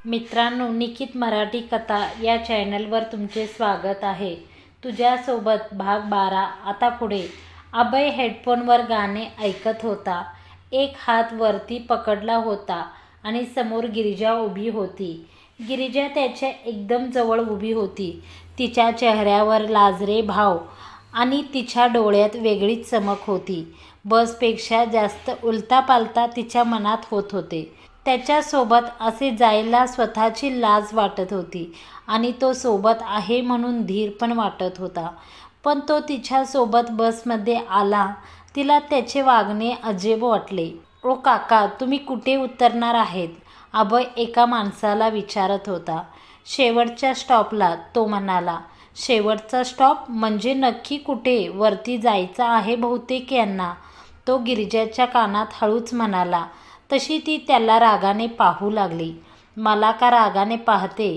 मित्रांनो, निकित मराठी कथा या चॅनलवर तुमचे स्वागत आहे. तुझ्यासोबत भाग 12 आता पुढे. अभय हेडफोनवर गाणे ऐकत होता. एक हात वरती पकडला होता आणि समोर गिरिजा उभी होती. गिरिजा त्याच्या एकदम जवळ उभी होती. तिच्या चेहऱ्यावर लाजरे भाव आणि तिच्या डोळ्यात वेगळीच चमक होती. बसपेक्षा जास्त उलतापालता तिच्या मनात होत होते. त्याच्यासोबत असे जायला स्वतःची लाज वाटत होती आणि तो सोबत आहे म्हणून धीर पण वाटत होता. पण तो तिच्यासोबत बसमध्ये आला. तिला त्याचे वागणे अजब वाटले. "ओ काका, तुम्ही कुठे उतरणार आहेत?" अभय एका माणसाला विचारत होता. "शेवटच्या स्टॉपला," तो म्हणाला. "शेवटचा स्टॉप म्हणजे नक्की कुठे?" "वरती जायचं आहे बहुतेक यांना," तो गिरिजाच्या कानात हळूच म्हणाला. तशी ती त्याला रागाने पाहू लागली. "मला का रागाने पाहते?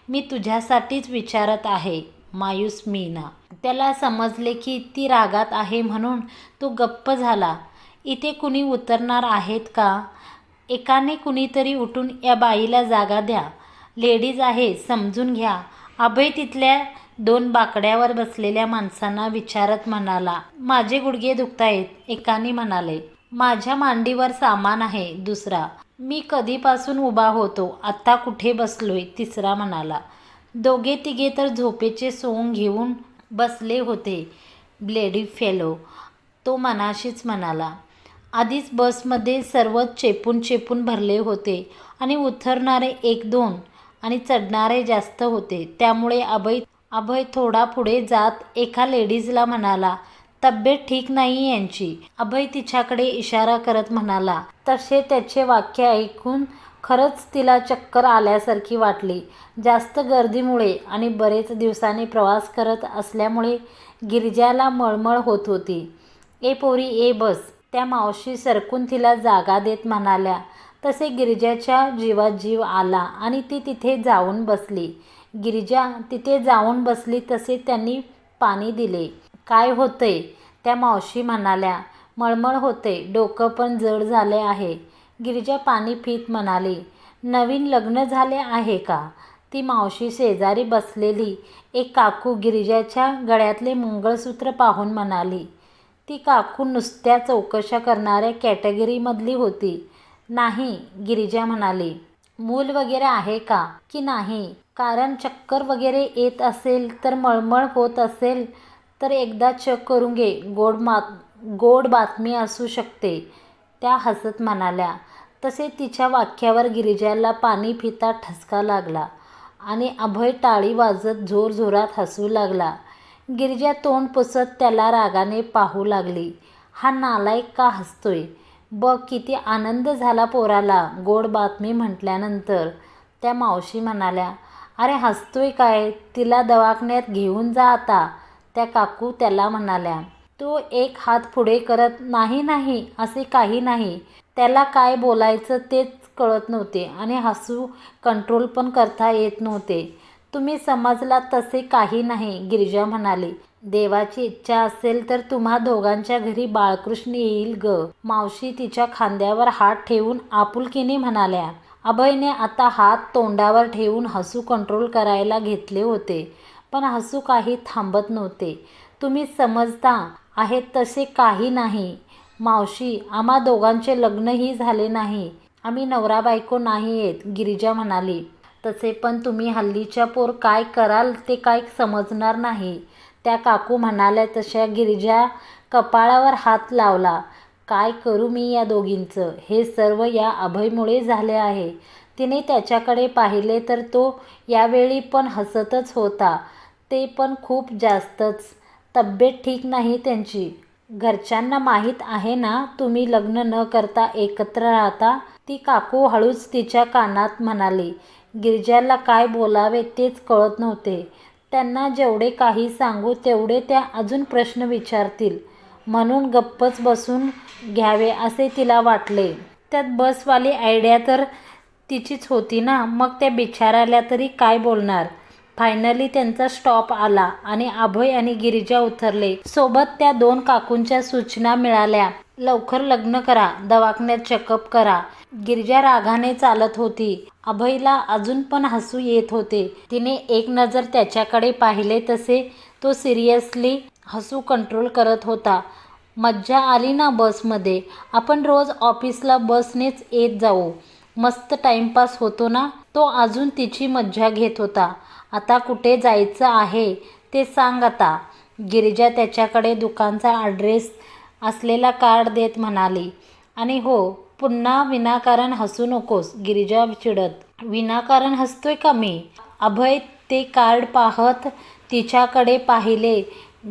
मी तुझ्यासाठीच विचारत आहे," मायूस मीना. त्याला समजले की ती रागात आहे म्हणून तो गप्प झाला. "इथे कुणी उतरणार आहेत का? एकाने कुणीतरी उठून या बाईला जागा द्या. लेडीज आहे, समजून घ्या." अभय तिथल्या 2 बाकड्यावर बसलेल्या माणसांना विचारत म्हणाला. "माझे गुडघे दुखतायत," एकाने म्हणाले. "माझ्या मांडीवर सामान आहे," दुसरा. "मी कधीपासून उभा होतो, आत्ता कुठे बसलोय," तिसरा म्हणाला. दोघे तिघे तर झोपेचे सोंग घेऊन बसले होते. "ब्लेडी फेलो," तो मनाशीच म्हणाला. आधीच बसमध्ये सर्वच चेपून चेपून भरले होते आणि उतरणारे 1-2 आणि चढणारे जास्त होते. त्यामुळे अभय थोडा पुढे जात एका लेडीजला म्हणाला, "तब्येत ठीक नाही यांची." अभय तिच्याकडे इशारा करत म्हणाला. तसे त्याचे वाक्य ऐकून खरंच तिला चक्कर आल्यासारखी वाटली. जास्त गर्दीमुळे आणि बरेच दिवसांनी प्रवास करत असल्यामुळे गिरिजाला मळमळ होत होती. "ए पोरी, ए बस," त्या मावशी सरकून तिला जागा देत म्हणाल्या. तसे गिरिजाच्या जीवात जीव आला आणि ती तिथे जाऊन बसली. गिरिजा तिथे जाऊन बसली तसे त्यांनी पाणी दिले. "काय होतंय?" त्या मावशी म्हणाल्या. "मळमळ होते, डोकं पण जड झाले आहे." गिरिजा पाणी पीत म्हणाली. "नवीन लग्न झाले आहे का?" ती मावशी शेजारी बसलेली एक काकू गिरिजाच्या गळ्यातले मंगळसूत्र पाहून म्हणाली. ती काकू नुसत्या चौकशा करणाऱ्या कॅटेगरीमधली होती. "नाही," गिरिजा म्हणाली. "मूल वगैरे आहे का की नाही? कारण चक्कर वगैरे येत असेल तर मळमळ होत असेल तर एकदा चेक करून घे. गोड बातमी असू शकते." त्या हसत म्हणाल्या. तसे तिच्या वाक्यावर गिरिजाला पाणी पिता ठसका लागला आणि अभय टाळी वाजत जोरजोरात हसू लागला. गिरिजा तोंड पुसत त्याला रागाने पाहू लागली. "हा नालायक का हसतोय? बघ किती आनंद झाला पोराला गोड बातमी म्हटल्यानंतर." त्या मावशी म्हणाल्या. "अरे हसतोय काय? तिला दवाखान्यात घेऊन जा आता," त्या काकू त्याला म्हणाल्या. तो एक हात पुढे करत, "नाही नाही, असे काही नाही." त्याला काय बोलायचं तेच कळत नव्हते आणि हसू कंट्रोल पण करता येत नव्हते. "तुम्ही समजलात तसे काही नाही," गिरिजा म्हणाली. "देवाची इच्छा असेल तर तुम्हा दोघांच्या घरी बाळकृष्ण येईल ग," मावशी तिच्या खांद्यावर हात ठेवून आपुलकीने म्हणाल्या. अभयने आता हात तोंडावर ठेवून हसू कंट्रोल करायला घेतले होते. पण हसू काही थांबत नव्हते. "तुम्ही समजता आहेत तसे काही नाही मावशी. आम्हा दोघांचे लग्नही झाले नाही. आम्ही नवरा बायको नाहीयेत," गिरिजा म्हणाली. "तसे पण तुम्ही हल्लीच्या पोर काय कराल ते काय समजणार नाही," त्या काकू म्हणाल्या. तशा गिरिजा कपाळावर हात लावला. "काय करू मी या दोघींचं? हे सर्व या अभयमुळे झाले आहे." तिने त्याच्याकडे पाहिले तर तो यावेळी पण हसतच होता. ते पण खूप जास्तच. "तब्येत ठीक नाही त्यांची. घरच्यांना माहीत आहे ना तुम्ही लग्न न करता एकत्र राहता?" ती काकू हळूच तिच्या कानात म्हणाली. गिरिजाला काय बोलावे तेच कळत नव्हते. त्यांना जेवढे काही सांगू तेवढे त्या अजून प्रश्न विचारतील म्हणून गप्पच बसून घ्यावे असे तिला वाटले. त्यात बसवाली आयडिया तर तिचीच होती ना. मग त्या बिचाऱ्याला तरी काय बोलणार? फायनली त्यांचा स्टॉप आला आणि अभय आणि गिरिजा उतरले. सोबत त्या 2 काकूंच्या सूचना मिळाल्या. लवकर लग्न करा, दवाखान्यात चेकअप करा. गिरिजा रागाने चालत होती. अभयला अजून पण हसू येत होते. तिने एक नजर त्याच्याकडे पाहिले तसे तो सिरियसली हसू कंट्रोल करत होता. मज्जा आली ना बसमध्ये? आपण रोज ऑफिसला बसनेच येत जाऊ. मस्त टाइमपास होतो ना? तो अजून तिची मज्जा घेत होता. आता कुठे जायचं आहे ते सांग आता. गिरिजा त्याच्याकडे दुकानचा ॲड्रेस असलेला कार्ड देत म्हणाली. आणि हो, पुन्हा विनाकारण हसू नकोस. गिरिजा चिडत. विनाकारण हसतोय का मी? अभय ते कार्ड पाहत तिच्याकडे पाहिले.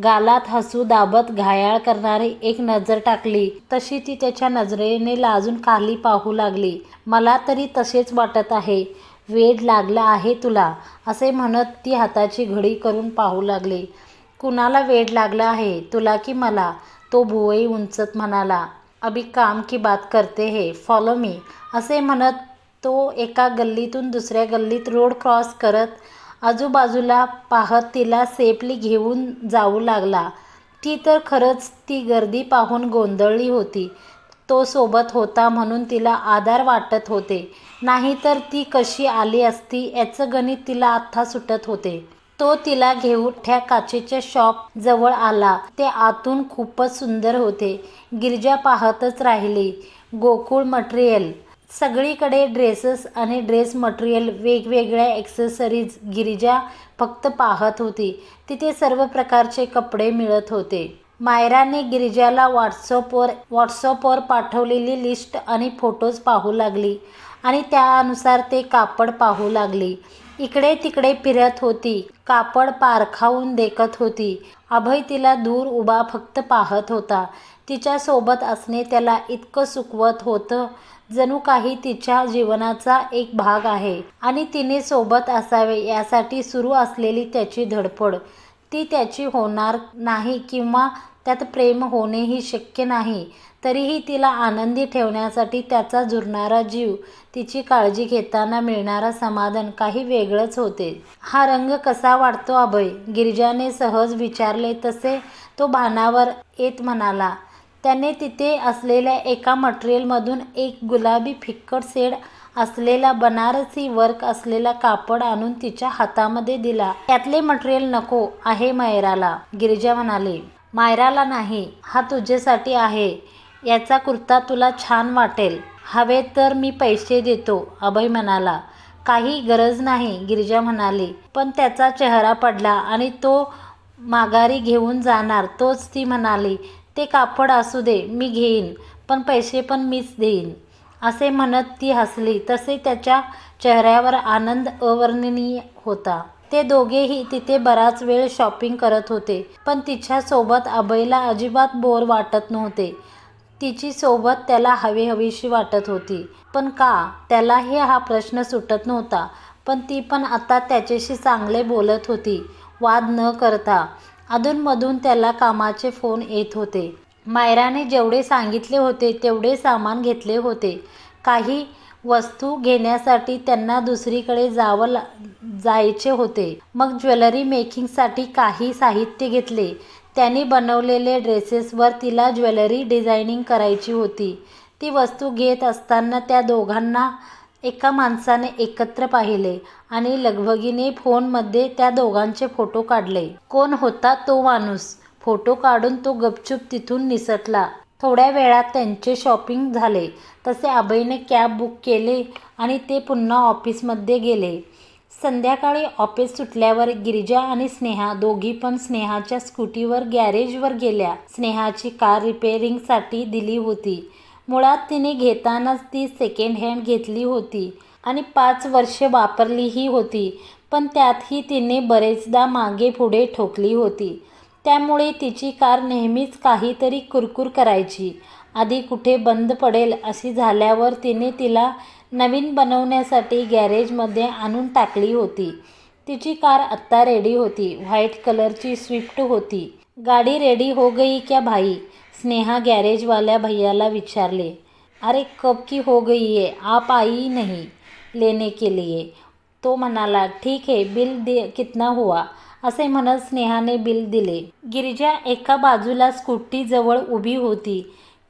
गालात हसू दाबत घायाळ करणारी एक नजर टाकली तशी ती त्याच्या नजरेने लाजून खाली पाहू लागली. मला तरी तसेच वाटत आहे. वेड लागलं आहे तुला, असे म्हणत ती हाताची घडी करून पाहू लागली. कुणाला वेड लागलं आहे, तुला की मला? तो भुवई उंचत म्हणाला. अभी काम की बात करते है, फॉलो मी. असे म्हणत तो एका गल्लीतून दुसऱ्या गल्लीत रोड क्रॉस करत आजूबाजूला पाहत तिला सेफली घेऊन जाऊ लागला. ती तर खरंच ती गर्दी पाहून गोंधळली होती. तो सोबत होता म्हणून तिला आधार वाटत होते, नाहीतर ती कशी आली असती याचं गणित तिला आत्ता सुटत होते. तो तिला घेऊन मोठ्या काचेच्या शॉप जवळ आला. ते आतून खूपच सुंदर होते. गिरिजा पाहतच राहिली. गोकुळ मटेरियल. सगळीकडे ड्रेसेस आणि ड्रेस मटेरियल, वेगवेगळ्या ॲक्सेसरीज. गिरिजा फक्त पाहत होती. तिथे सर्व प्रकारचे कपडे मिळत होते. मायराने गिरिजाला व्हॉट्सअपवर पाठवलेली लिस्ट आणि फोटोज पाहू लागली आणि त्यानुसार ते कापड पाहू लागली. इकडे तिकडे फिरत होती. कापड पारखावून देखत होती. अभय तिला दूर उभा फक्त पाहत होता. तिच्यासोबत असणे त्याला इतकं सुखवत होतं जणू काही तिच्या जीवनाचा एक भाग आहे आणि तिने सोबत असावे यासाठी सुरू असलेली त्याची धडपड ती त्याची होणार नाही किंवा त्यात प्रेम होणेही शक्य नाही, तरीही तिला आनंदी ठेवण्यासाठी त्याचा झुरणारा जीव, तिची काळजी घेताना मिळणारा समाधान काही वेगळंच होते. हा रंग कसा वाटतो अभय? गिरिजाने सहज विचारले तसे तो भानावर येत म्हणाला. त्याने तिथे असलेल्या एका मटेरियलमधून एक गुलाबी फिक्कट शेड असलेला बनारसी वर्क असलेला कापड आणून तिच्या हातामध्ये दिला. यातले मटेरियल नको आहे मायराला, गिरिजा म्हणाली. मायराला नाही, हा तुझ्यासाठी आहे. याचा कुर्ता तुला छान वाटेल. हवे तर मी पैसे देतो, अभय म्हणाला. काही गरज नाही, गिरिजा म्हणाली. पण त्याचा चेहरा पडला. आणि तो माघारी घेऊन जाणार? तोच ती म्हणाली. ते कापड असू दे, मी घेईन, पण पैसे पण मीच देईन. असे म्हणत ती हसली. तसे त्याच्या चेहऱ्यावर आनंद अवर्णनीय होता. ते दोघेही तिथे बराच वेळ शॉपिंग करत होते. पण तिच्यासोबत अभयला अजिबात बोर वाटत नव्हते. तिची सोबत त्याला हवीहवीशी वाटत होती. पण का? त्यालाही हा प्रश्न सुटत नव्हता. पण ती पण आता त्याच्याशी चांगले बोलत होती, वाद न करता. अधूनमधून त्याला कामाचे फोन येत होते. मायराने जेवढे सांगितले होते तेवढे सामान घेतले होते. काही वस्तू घेण्यासाठी त्यांना दुसरीकडे जायचे होते. मग ज्वेलरी मेकिंगसाठी काही साहित्य घेतले. त्यांनी बनवलेले ड्रेसेसवर तिला ज्वेलरी डिझायनिंग करायची होती. ती वस्तू घेत असताना त्या दोघांना एका माणसाने एकत्र पाहिले आणि लगबगीने फोनमध्ये त्या दोघांचे फोटो काढले. कोण होता तो माणूस? फोटो काढून तो गपचूप तिथून निसटला. थोड्या वेळात त्यांचे शॉपिंग झाले. तसे अभयने कॅब बुक केले आणि ते पुन्हा ऑफिसमध्ये गेले. संध्याकाळी ऑफिस सुटल्यावर गिरिजा आणि स्नेहा दोघी पण स्नेहाच्या स्कूटीवर गॅरेजवर गेल्या. स्नेहाची कार रिपेअरिंगसाठी दिली होती. मुळात तिने घेतानाच ती सेकंड हँड घेतली होती आणि 5 वर्षे वापरलीही होती. पण त्यातही तिने बरेचदा मागे पुढे ठोकली होती. त्यामुळे तिची कार नेहमीच काहीतरी कुरकुर करायची. आधी कुठे बंद पडेल अशी झाल्यावर तिने तिला नवीन बनवण्यासाठी गॅरेजमध्ये आणून टाकली होती. तिची कार आत्ता रेडी होती. व्हाईट कलरची स्विफ्ट होती. गाडी रेडी हो गई क्या भाई? स्नेहा गॅरेजवाल्या भैयाला विचारले. अरे कब की हो गई है, आप आई नहीं लेने के लिए? तो म्हणाला, ठीक आहे, बिल दे, कितना हुआ, असे म्हणत स्नेहाने बिल दिले. गिरिजा एका बाजूला स्कूटीजवळ उभी होती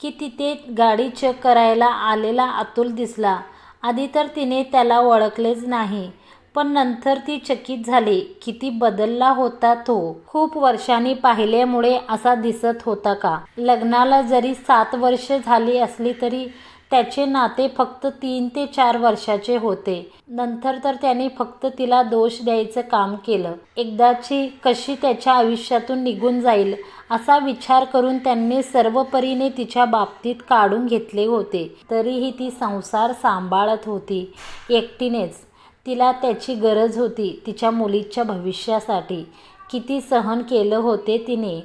की तिथे गाडी चेक करायला आलेला अतुल दिसला. आधी तर तिने त्याला ओळखलेच नाही, पण नंतर ती चकित झाली. किती बदलला होता तो. खूप वर्षांनी पाहिल्यामुळे असा दिसत होता का? लग्नाला जरी 7 वर्ष झाली असली तरी त्याचे नाते फक्त 3 ते 4 वर्षाचे होते. नंतर तर त्याने फक्त तिला दोष द्यायचं काम केलं. एकदाची कशी त्याच्या आयुष्यातून निघून जाईल असा विचार करून त्यांनी सर्वपरीने तिच्या बाबतीत काढून घेतले होते. तरीही ती संसार सांभाळत होती एकटीनेच. तिला त्याची गरज होती तिच्या मुलीच्या भविष्यासाठी. किती सहन केलं होते तिने.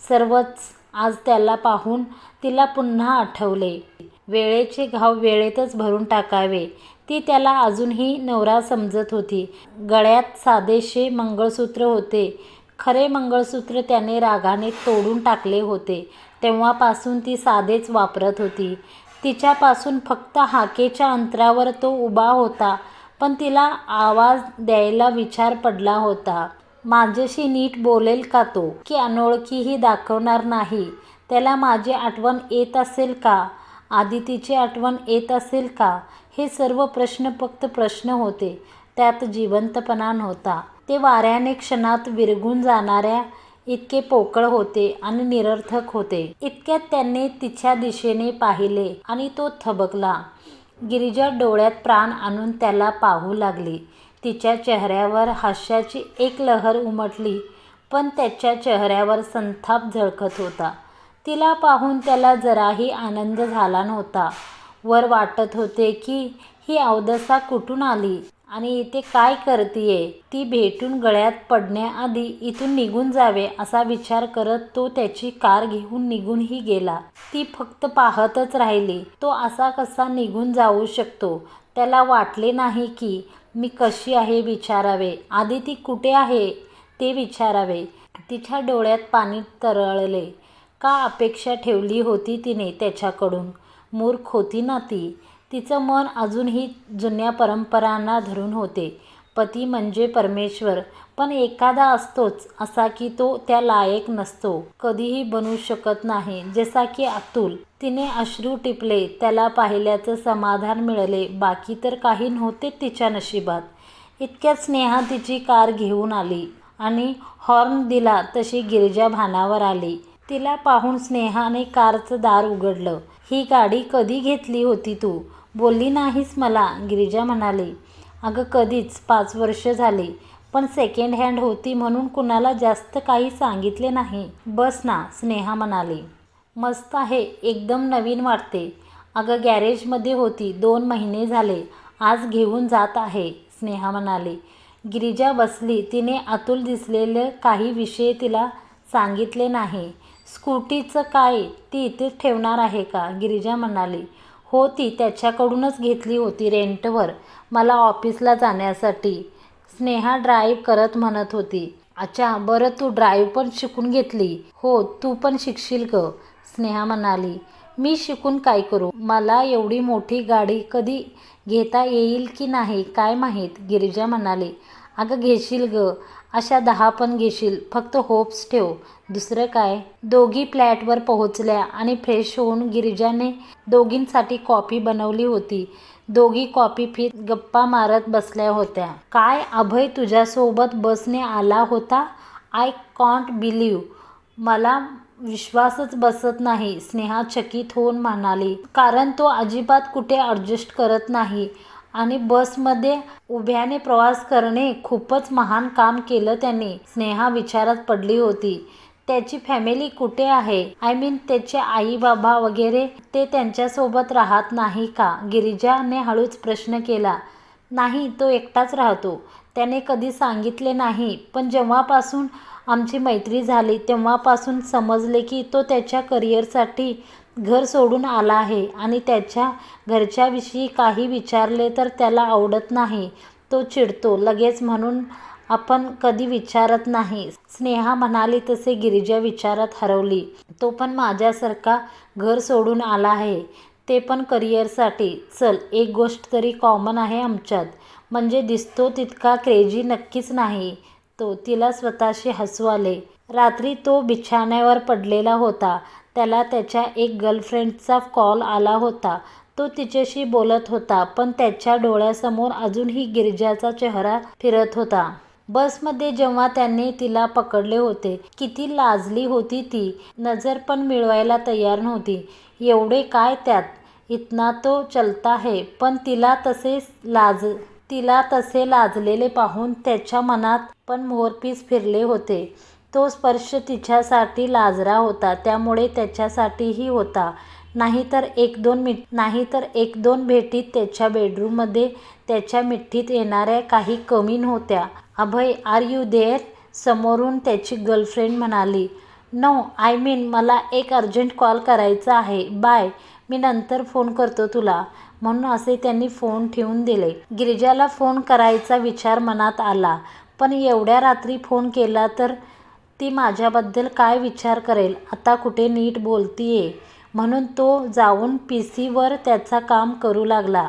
सर्वच आज त्याला पाहून तिला पुन्हा आठवले. वेळेचे घाव वेळेतच भरून टाकावे, ती त्याला अजूनही नवरा समजत होती. गळ्यात साधेसे मंगळसूत्र होते. खरे मंगळसूत्र त्याने रागाने तोडून टाकले होते. तेव्हापासून ती साधेच वापरत होती. तिच्यापासून फक्त हाकेच्या अंतरावर तो उभा होता, पण तिला आवाज द्यायला विचार पडला होता. माझ्याशी नीट बोलेल का तो, की अनोळखीही दाखवणार नाही? त्याला माझी आठवण येत असेल का? आदितीची आठवण येत असेल का? हे सर्व प्रश्न फक्त प्रश्न होते. त्यात जिवंतपणा नव्हता. ते वाऱ्याने क्षणात विरघळून जाणाऱ्या इतके पोकळ होते आणि निरर्थक होते. इतक्यात त्याने तिच्या दिशेने पाहिले आणि तो थबकला. गिरिजा डोळ्यात प्राण आणून त्याला पाहू लागली. तिच्या चेहऱ्यावर हास्याची एक लहर उमटली, पण त्याच्या चेहऱ्यावर संताप झळकत होता. तिला पाहून त्याला जराही आनंद झाला नव्हता. वर वाटत होते की ही अवदसा कुठून आली आणि इथे काय करतीये. ती भेटून गळ्यात पडण्याआधी इथून निघून जावे असा विचार करत तो त्याची कार घेऊन निघूनही गेला. ती फक्त पाहतच राहिली. तो असा कसा निघून जाऊ शकतो? त्याला वाटले नाही की मी कशी आहे विचारावे, आदिती कुठे आहे ते विचारावे. तिच्या डोळ्यात पाणी तरळले. का अपेक्षा ठेवली होती तिने त्याच्याकडून? मूर्ख होती ना ती. तिचं मन अजूनही जुन्या परंपरांना धरून होते. पती म्हणजे परमेश्वर, पण एखादा असतोच असा की तो त्या लायक नसतो, कधीही बनू शकत नाही, जसा की अतुल. तिने अश्रू टिपले. त्याला पाहिल्याचं समाधान मिळाले, बाकी तर काही नव्हते तिच्या नशिबात. इतक्यात स्नेहा तिची कार घेऊन आली आणि हॉर्न दिला तशी गिरिजा भानावर आली. तिला पाहून स्नेहाने कारचं दार उघडलं. ही गाडी कधी घेतली होती तू? बोलली नाहीस मला, गिरिजा म्हणाली. अगं कधीच, 5 वर्ष झाली, पण सेकंड हँड होती म्हणून कुणाला जास्त काही सांगितले नाही. बस ना, स्नेहा म्हणाली. मस्त आहे, एकदम नवीन वाटते. अगं गॅरेजमध्ये होती, 2 महिने झाले, आज घेऊन जात आहे, स्नेहा म्हणाली. गिरिजा बसली. तिने अतुल दिसलेले काही विषय तिला सांगितले नाही. स्कूटीचं काय, ती इथेच ठेवणार आहे का? गिरिजा म्हणाली. हो, ती त्याच्याकडूनच घेतली होती रेंटवर, मला ऑफिसला जाण्यासाठी, स्नेहा ड्राईव्ह करत म्हणत होती. अच्छा, बरं, तू ड्राईव्ह पण शिकून घेतली? हो, तू पण शिकशील गं, स्नेहा म्हणाली. मी शिकून काय करू? मला एवढी मोठी गाडी कधी घेता येईल की नाही काय माहीत, गिरिजा म्हणाली. अगं घेशील गं, अशा 10 पण घेशील, फक्त होप्स ठेव. दुसरं काय? दोघी फ्लॅटवर पोहोचल्या आणि फ्रेश होऊन गिरिजाने दोघींसाठी कॉफी बनवली होती. दोघी कॉफी पीत गप्पा मारत बसल्या होत्या. काय अभय तुझ्यासोबत बसने आला होता? आय कॉन्ट बिलीव्ह. मला विश्वासच बसत नाही, स्नेहा चकित होऊन म्हणाली. कारण तो अजिबात कुठे ॲडजस्ट करत नाही आणि बसमध्ये उभ्याने प्रवास करणे खूपच महान काम केलं त्याने. स्नेहा विचारात पडली होती. त्याची फॅमिली कुठे आहे? आय मीन त्याचे आई बाबा वगैरे, ते त्यांच्यासोबत राहत नाही का? गिरिजाने हळूच प्रश्न केला. नाही, तो एकटाच राहतो. त्याने कधी सांगितले नाही, पण जेव्हापासून आमची मैत्री झाली तेव्हापासून समजले की तो त्याच्या करिअरसाठी घर सोडून आला आहे आणि त्याच्या घरच्याविषयी काही विचारले तर त्याला आवडत नाही. तो चिडतो लगेच, म्हणून आपण कधी विचारत नाही, स्नेहा म्हणाली. तसे गिरिजा विचारात हरवली. तो पण माझ्यासारखा घर सोडून आला आहे, ते पण करिअरसाठी. चल, एक गोष्ट तरी कॉमन आहे आमच्यात, म्हणजे दिसतो तितका क्रेझी नक्कीच नाही तो. तिला स्वतःशी हसू आले. रात्री तो बिछाण्यावर पडलेला होता. त्याला त्याच्या एक गर्लफ्रेंडचा कॉल आला होता. तो तिच्याशी बोलत होता, पण त्याच्या डोळ्यासमोर अजूनही गिरिजाचा चेहरा फिरत होता. बसमध्ये जेव्हा त्याने तिला पकडले होते, किती लाजली होती ती. नजर पण मिळवायला तयार नव्हती. एवढे काय त्यात, इतना तो चलता है. पण तिला तसे लाजलेले पाहून त्याच्या मनात पण मोरपीस फिरले होते. तो स्पर्श तिच्यासाठी लाजरा होता, त्यामुळे त्याच्यासाठीही होता. नाहीतर एक दोन भेटीत त्याच्या बेडरूममध्ये त्याच्या मिठीत येणाऱ्या काही कमी नव्हत्या. अभय, आर यू देअर? समोरून त्याची गर्लफ्रेंड म्हणाली. नो, आय मीन मला एक अर्जंट कॉल करायचा आहे. बाय, मी नंतर फोन करतो तुला. म्हणून असे त्यांनी फोन ठेवून दिले. गिरिजाला फोन करायचा विचार मनात आला, पण एवढ्या रात्री फोन केला तर ती माझ्याबद्दल काय विचार करेल. आता कुठे नीट बोलतीये. म्हणून तो जाऊन पीसीवर त्याचा काम करू लागला.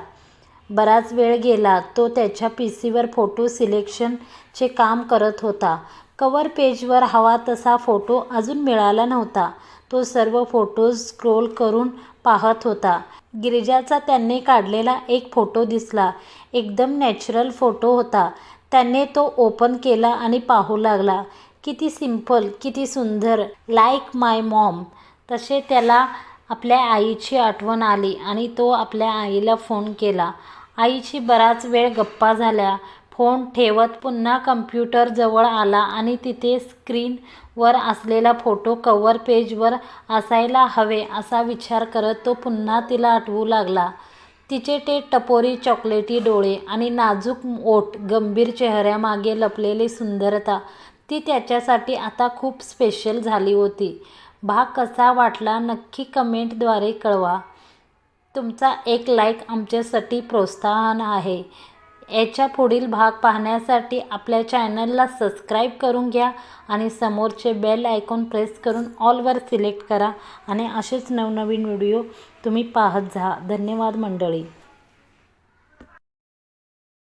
बराच वेळ गेला. तो त्याच्या पीसीवर फोटो सिलेक्शनचे काम करत होता. कव्हर पेजवर हवा तसा फोटो अजून मिळाला नव्हता. तो सर्व फोटोज स्क्रोल करून पाहत होता. गिरिजाचा त्याने काढलेला एक फोटो दिसला. एकदम नॅचरल फोटो होता. त्याने तो ओपन केला आणि पाहू लागला. किती सिंपल, किती सुंदर, लाईक माय मॉम. तसे त्याला आपल्या आईची आठवण आली आणि तो आपल्या आईला फोन केला. आईशी बराच वेळ गप्पा झाल्या. फोन ठेवत पुन्हा कम्प्युटर जवळ आला आणि तिथे स्क्रीनवर असलेला फोटो कव्हर पेजवर असायला हवे असा विचार करत तो पुन्हा तिला आठवू लागला. तिचे ते टपोरी चॉकलेटी डोळे आणि नाजूक ओठ, गंभीर चेहऱ्यामागे लपलेली सुंदरता, ती त्याच्यासाठी आता खूप स्पेशल झाली होती. भाग कसा वाटला नक्की कमेंटद्वारे कळवा. तुमचा एक लाईक आमच्यासाठी प्रोत्साहन आहे. याच्या पुढील भाग पाहण्यासाठी आपल्या चॅनलला सबस्क्राईब करून घ्या आणि समोरचे बेल आयकॉन प्रेस करून ऑलवर सिलेक्ट करा आणि असेच नवनवीन व्हिडिओ तुम्ही पाहत जा. धन्यवाद मंडळी.